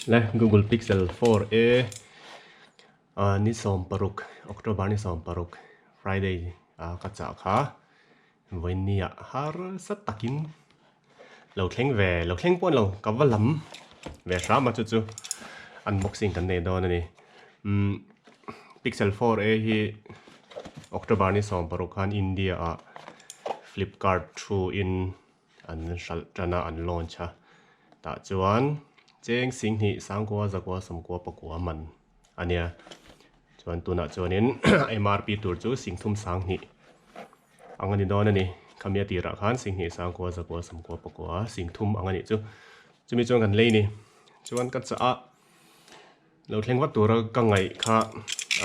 le Google Pixel 4a ni som paruk October ni som paruk Friday ka cha kha voinia har sat takin lo thleng pon lo kavalam ve hram chu chu unboxing kan nei don ani Pixel 4a hi October ni som paruk khan India Flipkart through in an shal chana an launch ha ta chuan cheng sing hi sangkwa zakwa samkwa pakwa man ania chuan tuna chuanin MRP tur chu singthum sang hi angani don ani khamia tira khan sing hi sangkwa zakwa samkwa pakwa singthum angani chu chumi chuan kan lei ni chuan ka cha lo thleng wat tur ka ngai kha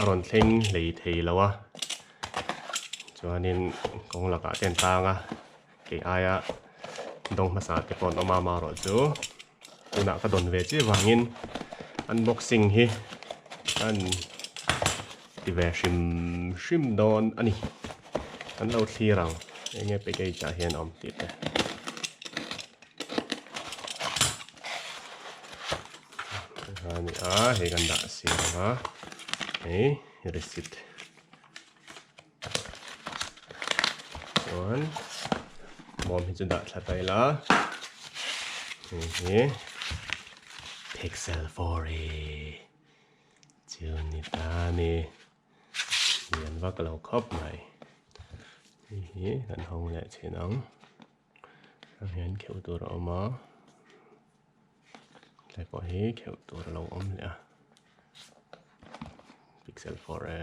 aron thleng lei thei lawa chuanin kong laka ten tanga ke aya dong masa te pon oma ro chu tuna ka don ve chi wangin unboxing hi an ti ve shim don ani an lo thirang enge pe ke cha hian om ti te ani he kan da si ha receipt mom hi chu da thlatai la Pixel 4a chu ni ta ni hian wa ka lo khop mai hi kan hong le chinang hian kheu tur oma lai po hi kheu tur lo om le Pixel 4a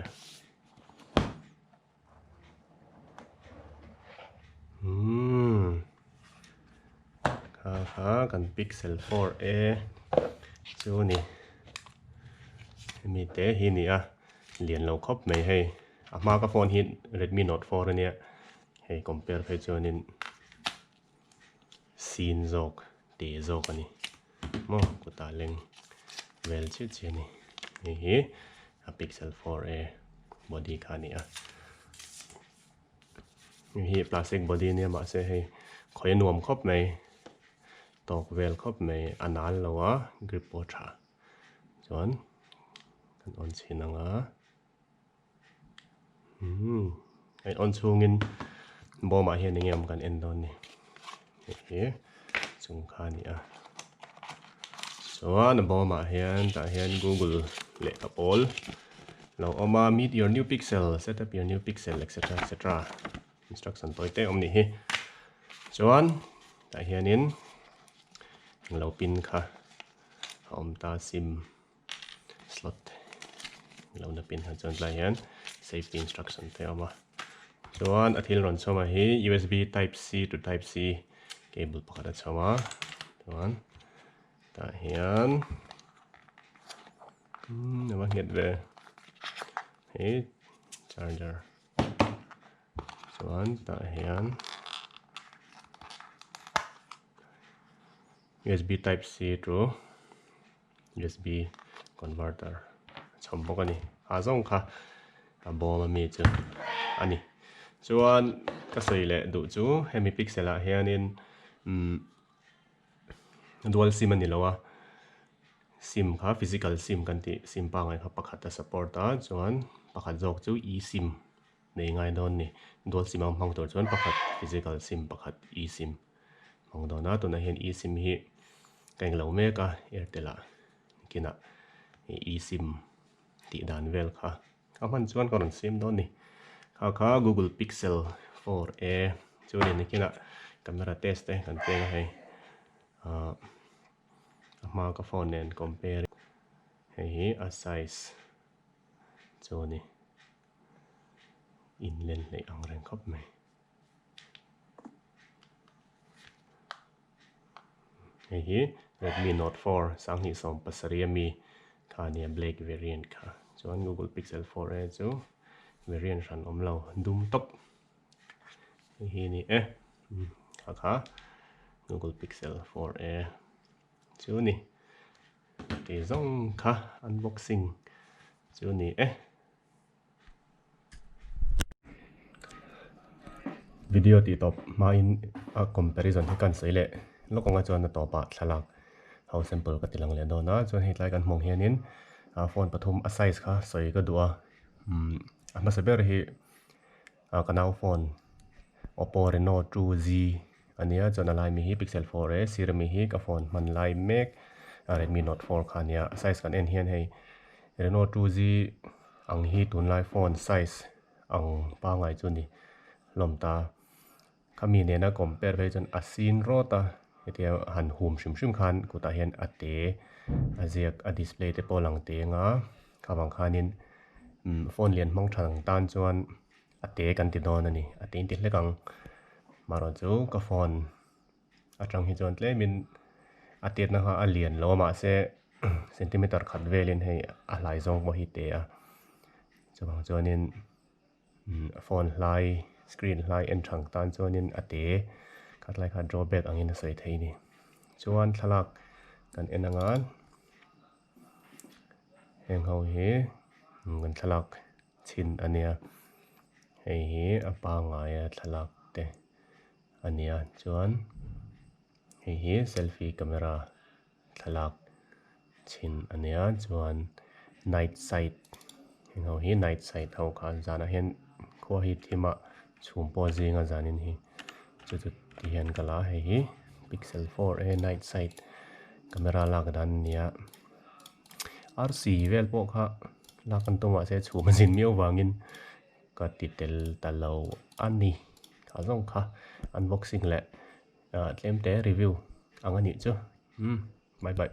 kan Pixel 4a chu ni mi te hi ni lian lo khop mai hei ma ka phone hi Redmi Note 4 ania hei compare phei chuanin sin zok te zok ani mo ku ta leng vel chi chi ni hi Pixel 4a body kha ni hi plastic body ni ma se hei khoi nuam khop mai tok vel khop mai anal lawa grip po tha chuan kan on chinanga ai on chungin boma hian engem kan endon ni hi chung kha ni chuan boma hian ta hian Google le kapol lo oma meet your new pixel set up your new pixel etc instruction toite om ni hi chuan ta hianin lo pin kha om ta sim slot lo na pin ha chuan la hian safety instruction te oma chuan athil ron choma hi USB type C to type C cable pakhat a choma chuan ta hian nawa nget ve hi charger chuan ta hian USB type C to USB converter chom bawk ani zong kha bawm mi chu ani chuan ka soi le du chu hemi pixel hianin dual sim ani lawa sim kha physical sim kan ti sim pa ngai kha pakhat a support chuan pakhat jok chu eSIM nei ngai don ni dual sim ang hmang tur chuan pakhat physical sim pakhat eSIM hmang dona tuna hian eSIM hi keng lo mek Airtel kina eSIM ti dan vel kha man chuan karon sim don ni kha Google Pixel 4a chu ni kina camera test te kan peng hei ma ka phone nen compare hei a size chu ni in len lei ang reng khop mai hei Redmi Note 4 sang hi som pasaria mi kha ni black variant kha chuan Google Pixel 4a chu variant ran om lo dum tok hi ni kha Google Pixel 4a chu ni ti zong kha unboxing chu ni video ti top ma in a comparison hi kan sei le lokonga chuan na topa thalak how simple ka tilang le do na chuan hei tlai kan hmong hianin phone pathum a size kha soi ka duwa a hmasa ber hi kanau phone Oppo Reno 2Z ania chuan a lai mi hi Pixel 4a sir mi hi ka phone man lai mek Redmi Note 4 kha nia size kan en hian hei Reno 2Z ang hi tun lai phone size ang pa ngai chu ni lom ta kami ne na compare ve chun asin rota hetia han hum shim khan kuta hian ate aziak a display te polang te nga kawang khanin phone lian hmang thang tan chuan ate kan ti don ani ate in ti hlekang maro chu ka phone atang hi chuan tle min ate na ha alian lo ma se centimeter khat velin hei a hlai zong mo hi te a chuan chuanin phone hlai screen hlai en thang tan chuanin ate khat lai kha drawback angin a soi thei ni chuan thalak kan enanga hengho hi kan thalak chin ania hei hi apa ngai thalak te ania chuan hei hi selfie camera thalak chin ania chuan night sight hengho hi night sight ho kha zana hian khaw hi thima chhum paw zinga zanin hi chu ti hian kala hei hi Pixel 4a night sight camera lak dan nia RC vel pawh kha lakan tuma se chhum zin miau wangin ka titel talo ani kha zong kha unboxing le tlem te review angani chu bye bye